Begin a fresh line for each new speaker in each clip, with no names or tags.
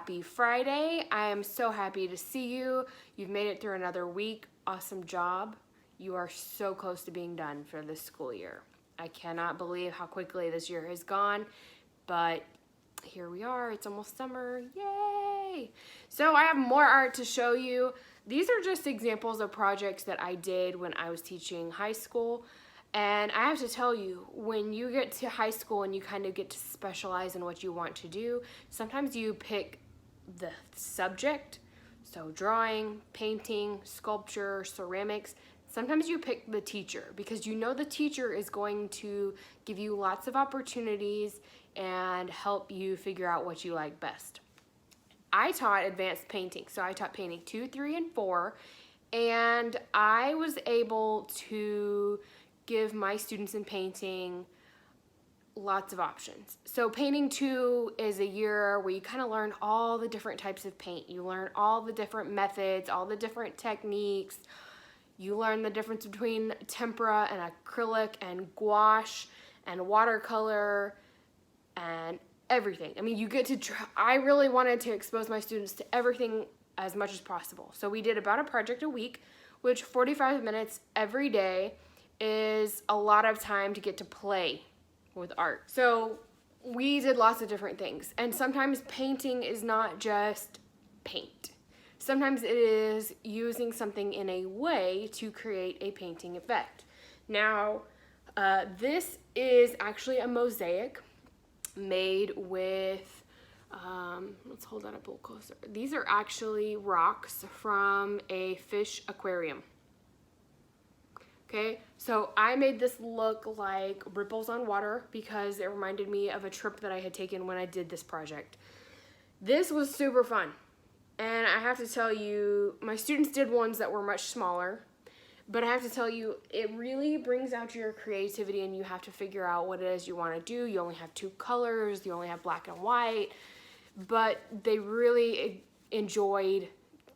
happy Friday. I am so happy to see you. You've made it through another week. Awesome job. You are so close to being done for this school year. I cannot believe how quickly this year has gone, but here we are. It's almost summer. Yay! So I have more art to show you. These are just examples of projects that I did when I was teaching high school. And I have to tell you, when you get to high school and you kind of get to specialize in what you want to do, sometimes you pick the subject, so drawing, painting, sculpture, ceramics. Sometimes you pick the teacher because you know the teacher is going to give you lots of opportunities and help you figure out what you like best. I taught advanced painting, so I taught painting 2, 3, and 4, and I was able to give my students in painting lots of options. So painting 2 is a year where you kind of learn all the different types of paint. You learn all the different methods, all the different techniques. You learn the difference between tempera and acrylic and gouache and watercolor and everything. I mean, you get to try. I really wanted to expose my students to everything as much as possible. So we did about a project a week, which 45 minutes every day is a lot of time to get to play with art. So we did lots of different things. And sometimes painting is not just paint. Sometimes it is using something in a way to create a painting effect. Now, this is actually a mosaic made with, let's hold that up a little closer. These are actually rocks from a fish aquarium. Okay, so I made this look like ripples on water because it reminded me of a trip that I had taken when I did this project. This was super fun. And I have to tell you, my students did ones that were much smaller, but I have to tell you, it really brings out your creativity and you have to figure out what it is you want to do. You only have 2 colors, you only have black and white, but they really enjoyed,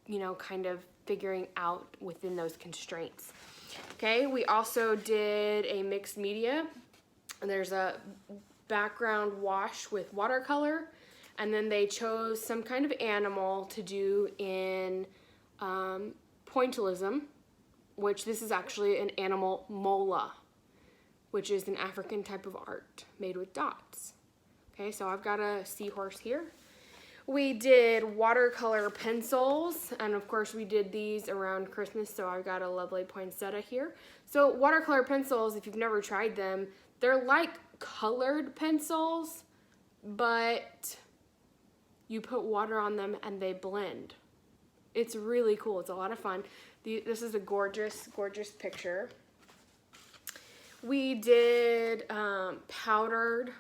you know, kind of figuring out within those constraints. Okay, we also did a mixed media. There's a background wash with watercolor, and then they chose some kind of animal to do in pointillism, which this is actually an animal mola, which is an African type of art made with dots. Okay, so I've got a seahorse here. We did watercolor pencils, and of course we did these around Christmas, so I've got a lovely poinsettia here. So watercolor pencils, if you've never tried them, they're like colored pencils, but you put water on them and they blend. It's really cool. It's a lot of fun. This is a gorgeous, gorgeous picture. We did powdered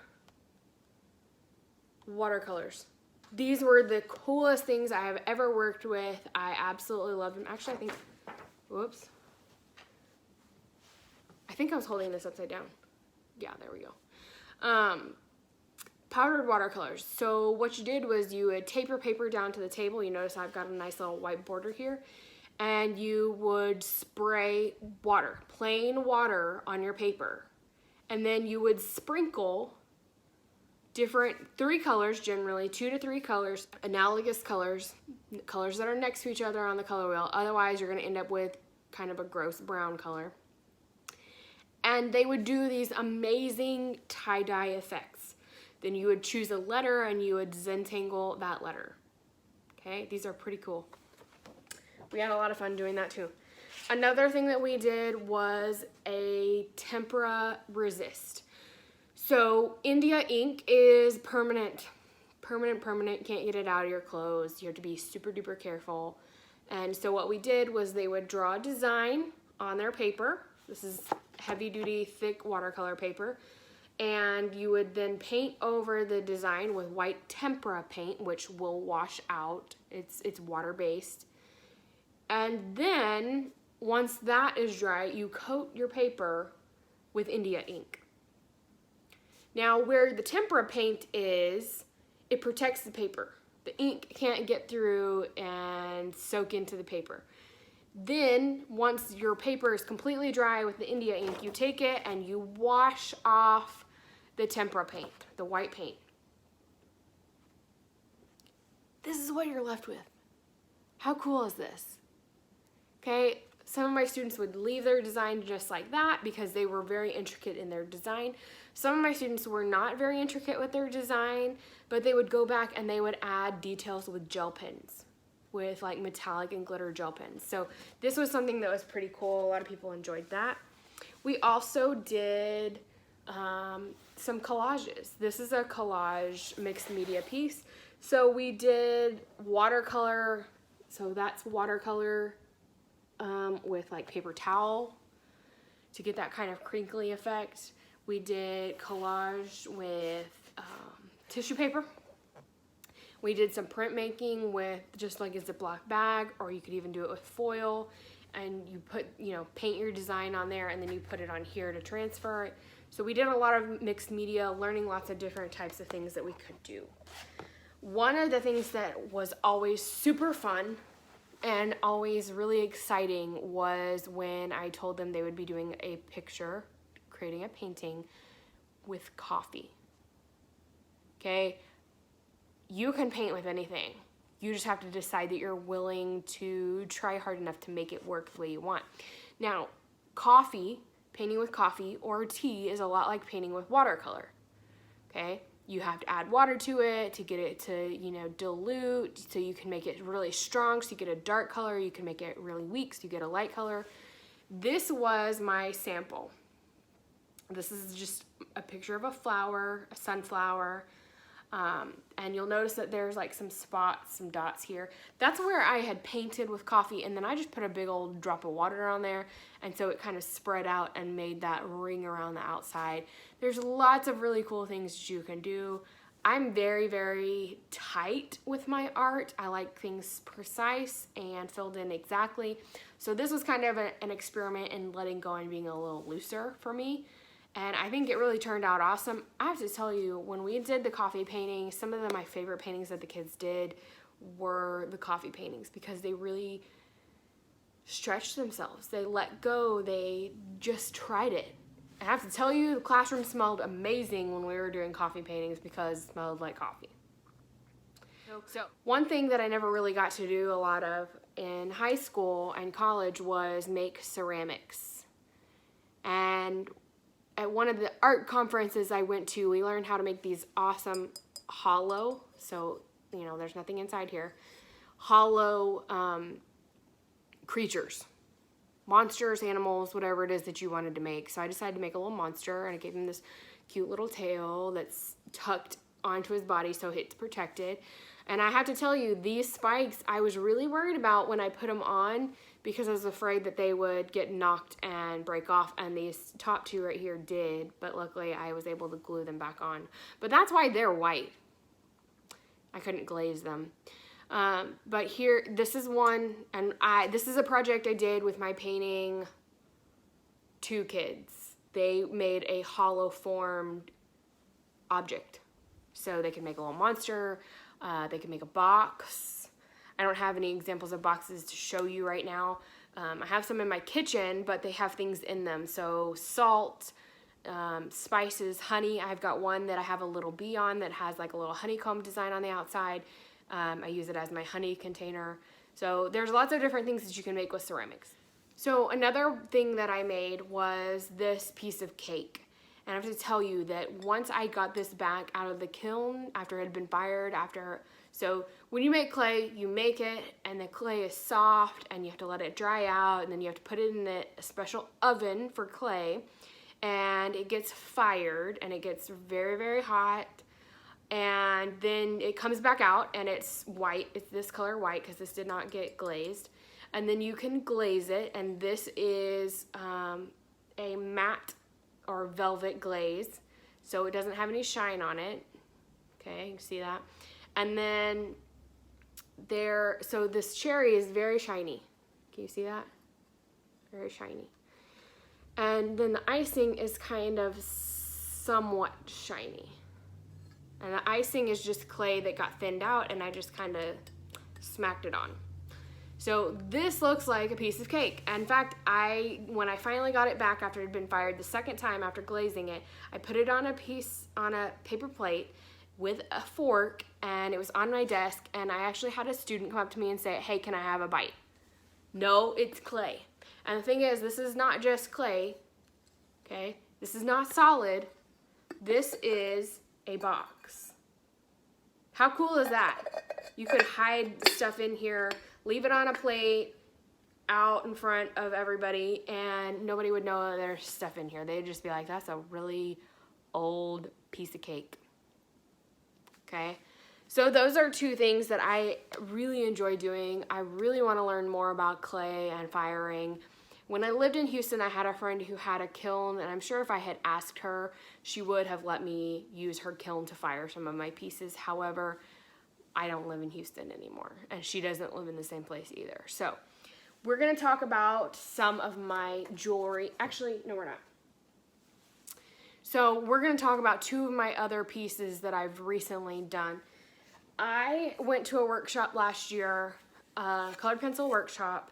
watercolors. These were the coolest things I have ever worked with. I absolutely love them. Actually, I think, whoops. I think I was holding this upside down. Yeah, there we go. Powdered watercolors. So what you did was you would tape your paper down to the table. You notice I've got a nice little white border here. And you would spray water, plain water on your paper. And then you would sprinkle different 3 colors, generally 2 to 3 colors, analogous colors, colors that are next to each other on the color wheel. Otherwise, you're going to end up with kind of a gross brown color. And they would do these amazing tie-dye effects. Then you would choose a letter and you would Zentangle that letter. Okay, these are pretty cool. We had a lot of fun doing that too. Another thing that we did was a tempera resist. So India ink is permanent, can't get it out of your clothes. You have to be super duper careful. And so what we did was they would draw a design on their paper. This is heavy duty, thick watercolor paper. And you would then paint over the design with white tempera paint, which will wash out. It's water-based. And then once that is dry, you coat your paper with India ink. Now, where the tempera paint is, it protects the paper. The ink can't get through and soak into the paper. Then, once your paper is completely dry with the India ink, you take it and you wash off the tempera paint, the white paint. this is what you're left with. How cool is this? Okay, some of my students would leave their design just like that because they were very intricate in their design. Some of my students were not very intricate with their design, but they would go back and they would add details with gel pens, with like metallic and glitter gel pens. So this was something that was pretty cool. A lot of people enjoyed that. We also did some collages. This is a collage mixed media piece. So we did watercolor. So that's watercolor with like paper towel to get that kind of crinkly effect. We did collage with tissue paper. We did some printmaking with just like a Ziploc bag, or you could even do it with foil, and you put, paint your design on there and then you put it on here to transfer it. So we did a lot of mixed media, learning lots of different types of things that we could do. One of the things that was always super fun and always really exciting was when I told them they would be doing a picture, creating a painting with coffee. Okay, you can paint with anything. You just have to decide that you're willing to try hard enough to make it work the way you want. Now, coffee, painting with coffee or tea is a lot like painting with watercolor. Okay, you have to add water to it to get it to, dilute, so you can make it really strong, so you get a dark color. You can make it really weak, so you get a light color. This was my sample. This is just a picture of a flower, a sunflower, and you'll notice that there's like some spots, some dots here. That's where I had painted with coffee, and then I just put a big old drop of water on there, and so it kind of spread out and made that ring around the outside. There's lots of really cool things that you can do. I'm very, very tight with my art. I like things precise and filled in exactly. So this was kind of an experiment in letting go and being a little looser for me. And I think it really turned out awesome. I have to tell you, when we did the coffee painting, some of my favorite paintings that the kids did were the coffee paintings, because they really stretched themselves. They let go. They just tried it. I have to tell you, the classroom smelled amazing when we were doing coffee paintings because it smelled like coffee. So one thing that I never really got to do a lot of in high school and college was make ceramics. And at one of the art conferences I went to, we learned how to make these awesome hollow, so, there's nothing inside here, hollow creatures, monsters, animals, whatever it is that you wanted to make. So I decided to make a little monster, and I gave him this cute little tail that's tucked onto his body so it's protected. And I have to tell you, these spikes I was really worried about when I put them on, because I was afraid that they would get knocked and break off, and these top two right here did, but luckily I was able to glue them back on. But that's why they're white. I couldn't glaze them. But here, this is one, and this is a project I did with my painting 2 kids. They made a hollow formed object. So they could make a little monster, they could make a box. I don't have any examples of boxes to show you right now. I have some in my kitchen, but they have things in them. So salt, spices, honey. I've got one that I have a little bee on that has like a little honeycomb design on the outside. I use it as my honey container. So there's lots of different things that you can make with ceramics. So another thing that I made was this piece of cake. And I have to tell you that once I got this back out of the kiln after it had been fired, so when you make clay, you make it and the clay is soft and you have to let it dry out, and then you have to put it in a special oven for clay, and it gets fired and it gets very, very hot, and then it comes back out and it's white. It's this color white because this did not get glazed. And then you can glaze it, and this is a matte or velvet glaze, so it doesn't have any shine on it. Okay, you can see that. And then so this cherry is very shiny. Can you see that? Very shiny. And then the icing is kind of somewhat shiny. And the icing is just clay that got thinned out, and I just kind of smacked it on. So this looks like a piece of cake. In fact, when I finally got it back after it had been fired the second time after glazing it, I put it on a paper plate, with a fork, and it was on my desk, and I actually had a student come up to me and say, hey, can I have a bite? No, it's clay. And the thing is, this is not just clay, okay? This is not solid. This is a box. How cool is that? You could hide stuff in here, leave it on a plate out in front of everybody, and nobody would know that there's stuff in here. They'd just be like, that's a really old piece of cake. Okay? So those are two things that I really enjoy doing. I really want to learn more about clay and firing. When I lived in Houston, I had a friend who had a kiln, and I'm sure if I had asked her, she would have let me use her kiln to fire some of my pieces. However, I don't live in Houston anymore, and she doesn't live in the same place either. So we're going to talk about some of my jewelry. Actually, no, we're not. So we're going to talk about two of my other pieces that I've recently done. I went to a workshop last year, a colored pencil workshop,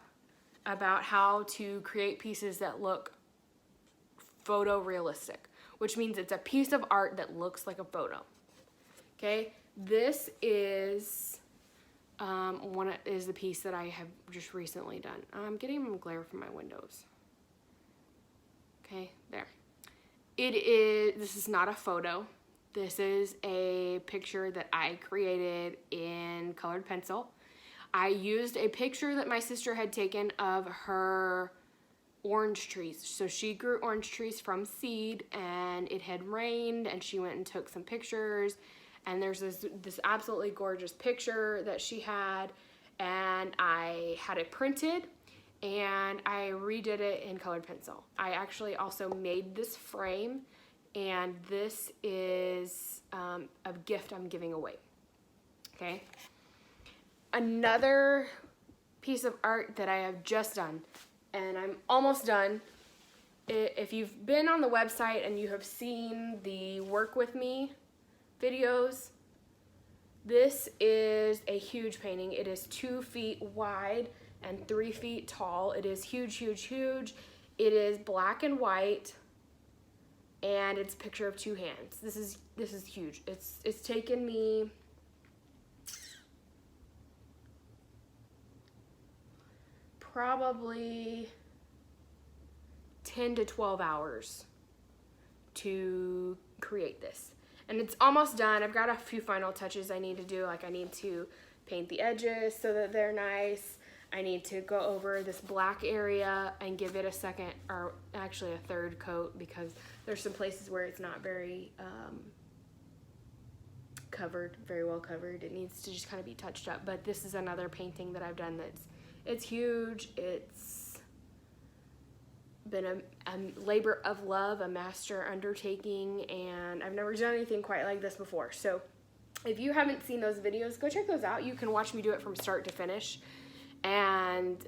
about how to create pieces that look photorealistic, which means it's a piece of art that looks like a photo. Okay, this is is the piece that I have just recently done. I'm getting glare from my windows. Okay, there. This is not a photo. This is a picture that I created in colored pencil. I used a picture that my sister had taken of her orange trees. So she grew orange trees from seed, and it had rained, and she went and took some pictures, and there's this absolutely gorgeous picture that she had, and I had it printed, and I redid it in colored pencil. I actually also made this frame, and this is a gift I'm giving away. Okay. Another piece of art that I have just done, and I'm almost done. If you've been on the website and you have seen the Work With Me videos, this is a huge painting. It is 2 feet wide and 3 feet tall. It is huge, huge, huge. It is black and white, and it's a picture of 2 hands. This is huge. It's taken me probably 10 to 12 hours to create this. And it's almost done. I've got a few final touches I need to do. Like I need to paint the edges so that they're nice. I need to go over this black area and give it a second, or actually a third coat, because there's some places where it's not very very well covered. It needs to just kind of be touched up. But this is another painting that I've done it's huge. It's been a labor of love, a master undertaking, and I've never done anything quite like this before. So if you haven't seen those videos, go check those out. You can watch me do it from start to finish. And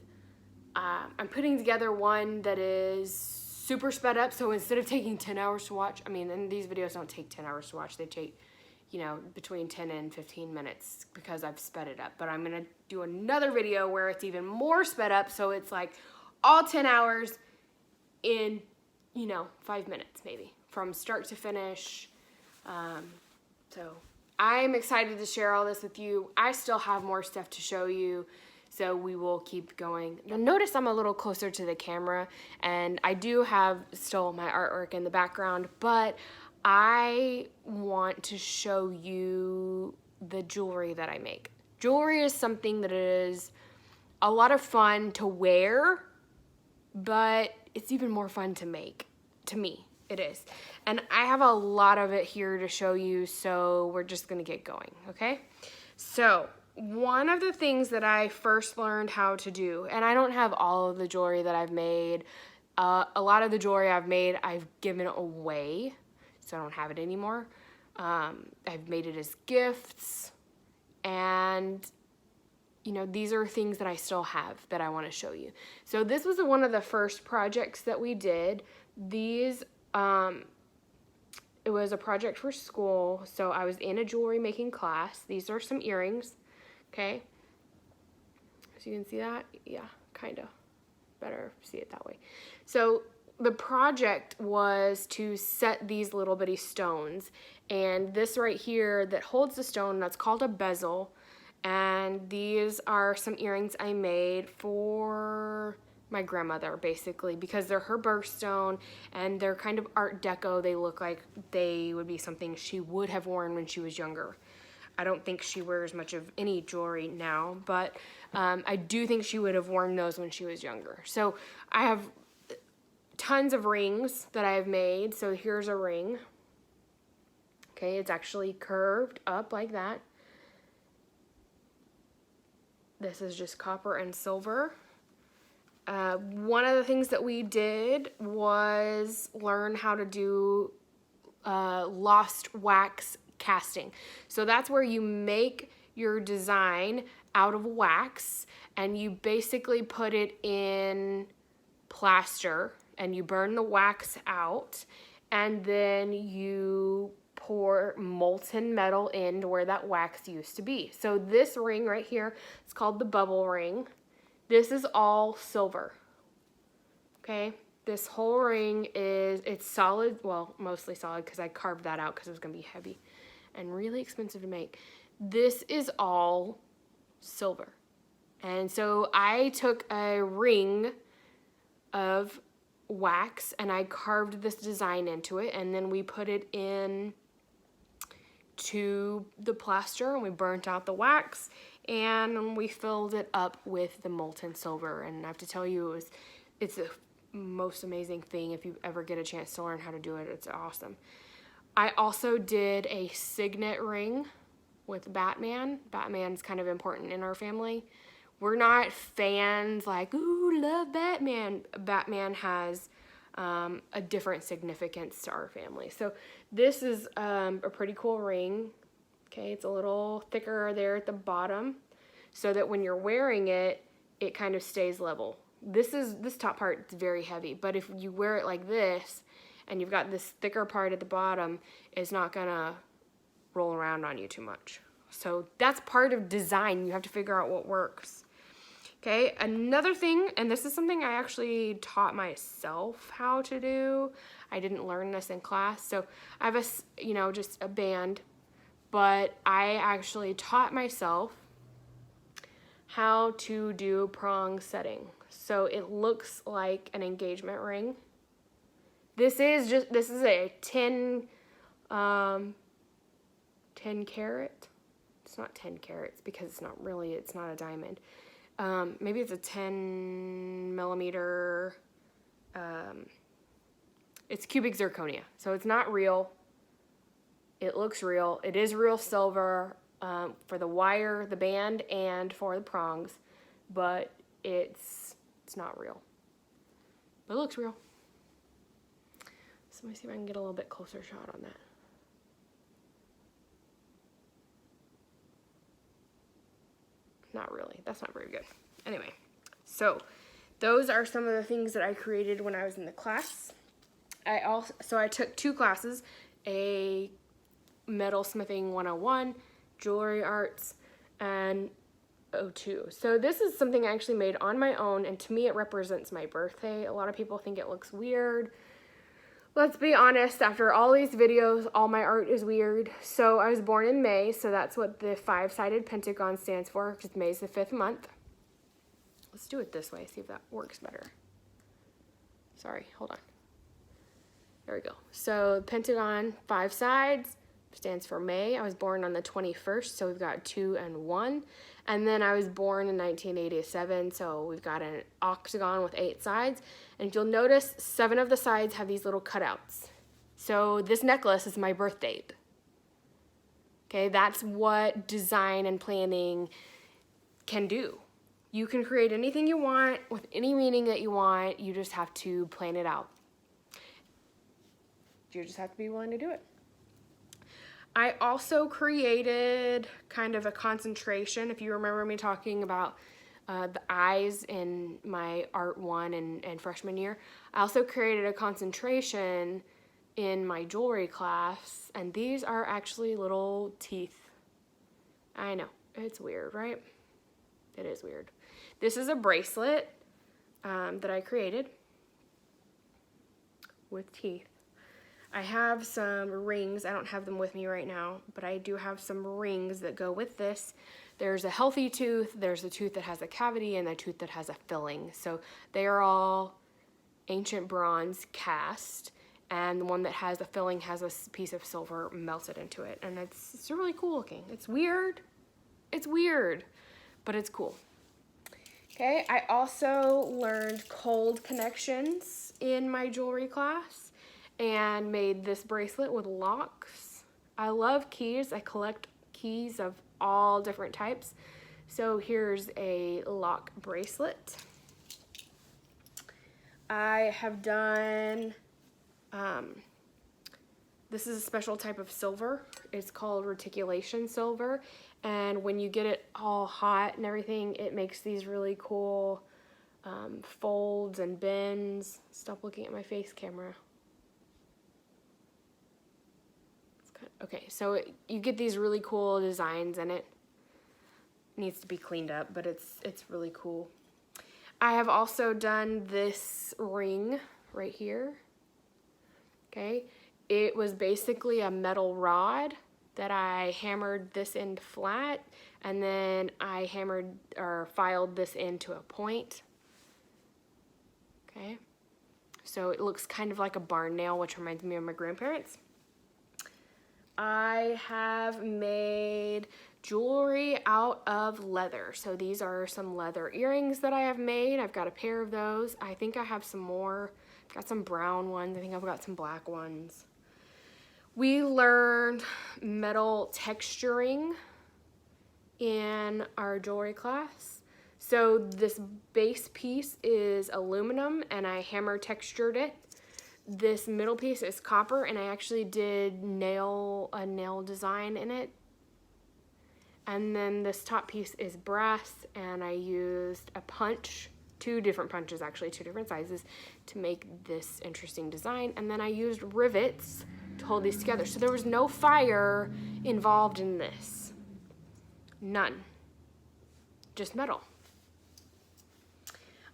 I'm putting together one that is super sped up, so instead of taking 10 hours to watch, I mean, and these videos don't take 10 hours to watch, they take, you know, between 10 and 15 minutes because I've sped it up. But I'm going to do another video where it's even more sped up, so it's like all 10 hours in, 5 minutes maybe, from start to finish. So I'm excited to share all this with you. I still have more stuff to show you, so we will keep going. You'll notice I'm a little closer to the camera, and I do have still my artwork in the background, but I want to show you the jewelry that I make. Jewelry is something that is a lot of fun to wear, but it's even more fun to make. To me, it is. And I have a lot of it here to show you, so we're just gonna get going, okay? So one of the things that I first learned how to do, and I don't have all of the jewelry that I've made. A lot of the jewelry I've made, I've given away, so I don't have it anymore. I've made it as gifts, and these are things that I still have that I want to show you. So this was one of the first projects that we did. These, it was a project for school, so I was in a jewelry making class. These are some earrings, okay? So you can see that? Yeah, kind of. Better see it that way. So the project was to set these little bitty stones, and this right here that holds the stone, that's called a bezel, and these are some earrings I made for my grandmother, basically, because they're her birthstone and they're kind of art deco. They look like they would be something she would have worn when she was younger. I don't think she wears much of any jewelry now, but I do think she would have worn those when she was younger. So I have tons of rings that I have made. So here's a ring. Okay, it's actually curved up like that. This is just copper and silver. One of the things that we did was learn how to do lost wax casting. So that's where you make your design out of wax and you basically put it in plaster and you burn the wax out, and then you pour molten metal into where that wax used to be. So this ring right here, it's called the bubble ring. This is all silver. Okay, this whole ring it's solid, well, mostly solid because I carved that out because it was gonna be heavy and really expensive to make. This is all silver. And so I took a ring of wax and I carved this design into it, and then we put it in to the plaster and we burnt out the wax and we filled it up with the molten silver. And I have to tell you, it's the most amazing thing. If you ever get a chance to learn how to do it, it's awesome. I also did a signet ring with Batman. Batman's kind of important in our family. We're not fans like, ooh, love Batman. Batman has a different significance to our family. So this is a pretty cool ring. Okay, it's a little thicker there at the bottom so that when you're wearing it, it kind of stays level. This top part is very heavy, but if you wear it like this and you've got this thicker part at the bottom, it's not gonna roll around on you too much. So that's part of design. You have to figure out what works. Okay, another thing, and this is something I actually taught myself how to do. I didn't learn this in class. So I have just a band, but I actually taught myself how to do prong setting. So it looks like an engagement ring. This is a 10 carat. It's not 10 carats because it's not a diamond. Maybe it's a 10 millimeter, it's cubic zirconia. So it's not real. It looks real. It is real silver for the wire, the band, and for the prongs, but it's not real. But it looks real. So let me see if I can get a little bit closer shot on that. Not really. That's not very good. Anyway, so those are some of the things that I created when I was in the class. I took 2 classes, a metal smithing 101, jewelry arts, and 02. So this is something I actually made on my own, and to me it represents my birthday. A lot of people think it looks weird. Let's be honest, after all these videos, all my art is weird. So I was born in May, so that's what the 5-sided pentagon stands for, because May's the 5th month. Let's do it this way, see if that works better. Sorry, hold on. There we go. So pentagon, 5 sides, stands for May. I was born on the 21st, so we've got 2 and 1. And then I was born in 1987, so we've got an octagon with 8 sides. And if you'll notice, 7 of the sides have these little cutouts. So this necklace is my birth date. Okay, that's what design and planning can do. You can create anything you want with any meaning that you want. You just have to plan it out. You just have to be willing to do it. I also created kind of a concentration. If you remember me talking about the eyes in my Art 1 and freshman year, I also created a concentration in my jewelry class, and these are actually little teeth. I know, it's weird, right? It is weird. This is a bracelet that I created. with teeth. I have some rings. I don't have them with me right now, but I do have some rings that go with this. There's a healthy tooth, there's a tooth that has a cavity, and a tooth that has a filling. So they are all ancient bronze cast, and the one that has the filling has a piece of silver melted into it, and it's really cool looking. It's weird, but it's cool. Okay, I also learned cold connections in my jewelry class and made this bracelet with locks. I love keys. I collect keys of all different types. So here's a lock bracelet. I have done, this is a special type of silver. It's called reticulation silver. And when you get it all hot and everything, it makes these really cool folds and bends. Stop looking at my face camera. Okay, so you get these really cool designs, and it needs to be cleaned up, but it's really cool. I have also done this ring right here. Okay, it was basically a metal rod that I hammered this end flat, and then I hammered or filed this into a point. Okay, so it looks kind of like a barn nail, which reminds me of my grandparents. I have made jewelry out of leather. So these are some leather earrings that I have made. I've got a pair of those. I think I have some more. I've got some brown ones. I think I've got some black ones. We learned metal texturing in our jewelry class. So this base piece is aluminum, and I hammer textured it. This middle piece is copper, and I actually did a nail design in it. And then this top piece is brass, and I used a punch, two different punches actually, two different sizes, to make this interesting design. And then I used rivets to hold these together. So there was no fire involved in this. None. Just metal.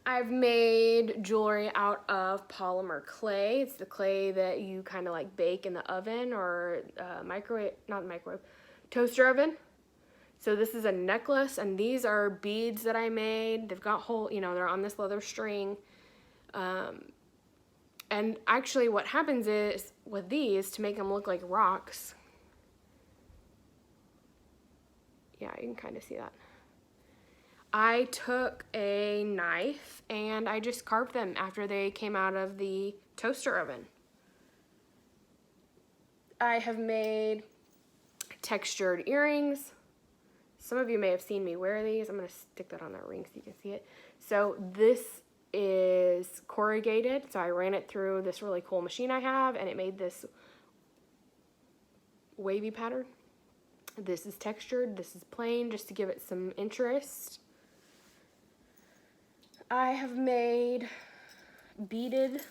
I've made jewelry out of polymer clay. It's the clay that you kind of like bake in the oven or toaster oven. So this is a necklace, and these are beads that I made. They've got they're on this leather string. And actually what happens is with these, to make them look like rocks, yeah, you can kind of see that. I took a knife and I just carved them after they came out of the toaster oven. I have made textured earrings. Some of you may have seen me wear these. I'm going to stick that on that ring so you can see it. So this is corrugated. So I ran it through this really cool machine I have, and it made this wavy pattern. This is textured. This is plain, just to give it some interest. I have made beaded,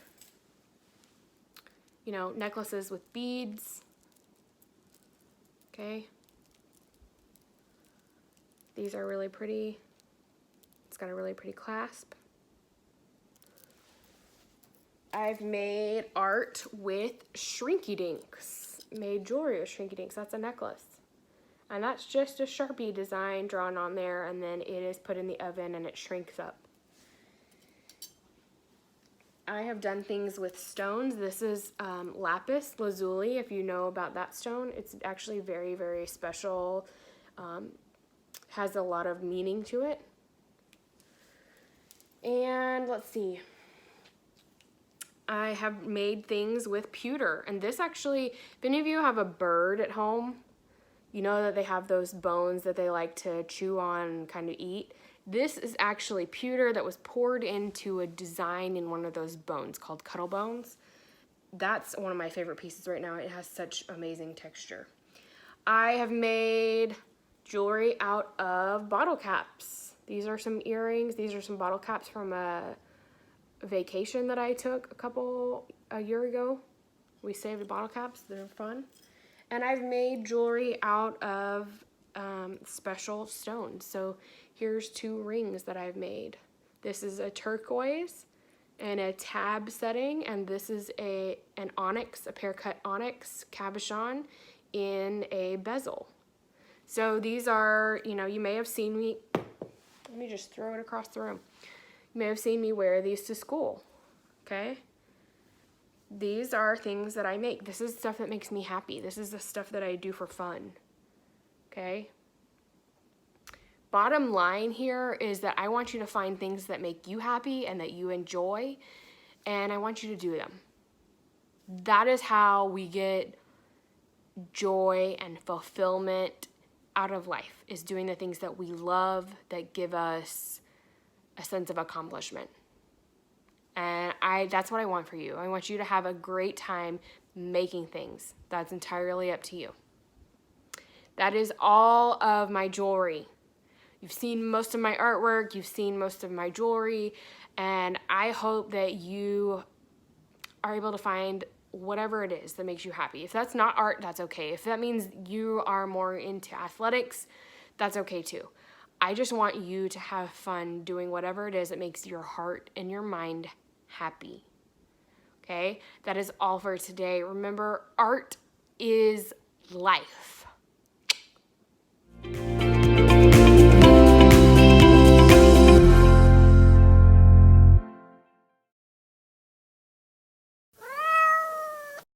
necklaces with beads. Okay. These are really pretty. It's got a really pretty clasp. I've made art with shrinky dinks. Made jewelry with shrinky dinks. That's a necklace. And that's just a Sharpie design drawn on there, and then it is put in the oven and it shrinks up. I have done things with stones. This is lapis lazuli, if you know about that stone. It's actually very, very special. Has a lot of meaning to it. And let's see. I have made things with pewter. And this actually, if any of you have a bird at home, you know that they have those bones that they like to chew on and kind of eat. This is actually pewter that was poured into a design in one of those bones called cuttle bones. That's one of my favorite pieces right now. It has such amazing texture. I have made jewelry out of bottle caps. These are some earrings. These are some bottle caps from a vacation that I took a year ago. We saved bottle caps. They're fun. And I've made jewelry out of special stones. So here's two rings that I've made. This is a turquoise, in a tab setting, and this is an onyx, a pear cut onyx cabochon in a bezel. So these are, you may have seen me, let me just throw it across the room. You may have seen me wear these to school, okay? These are things that I make. This is stuff that makes me happy. This is the stuff that I do for fun, okay? Bottom line here is that I want you to find things that make you happy and that you enjoy, and I want you to do them. That is how we get joy and fulfillment out of life, is doing the things that we love, that give us a sense of accomplishment. And that's what I want for you. I want you to have a great time making things. That's entirely up to you. That is all of my jewelry. You've seen most of my artwork, you've seen most of my jewelry, and I hope that you are able to find whatever it is that makes you happy. If that's not art, that's okay. If that means you are more into athletics, that's okay too. I just want you to have fun doing whatever it is that makes your heart and your mind happy. Okay? That is all for today. Remember, art is life.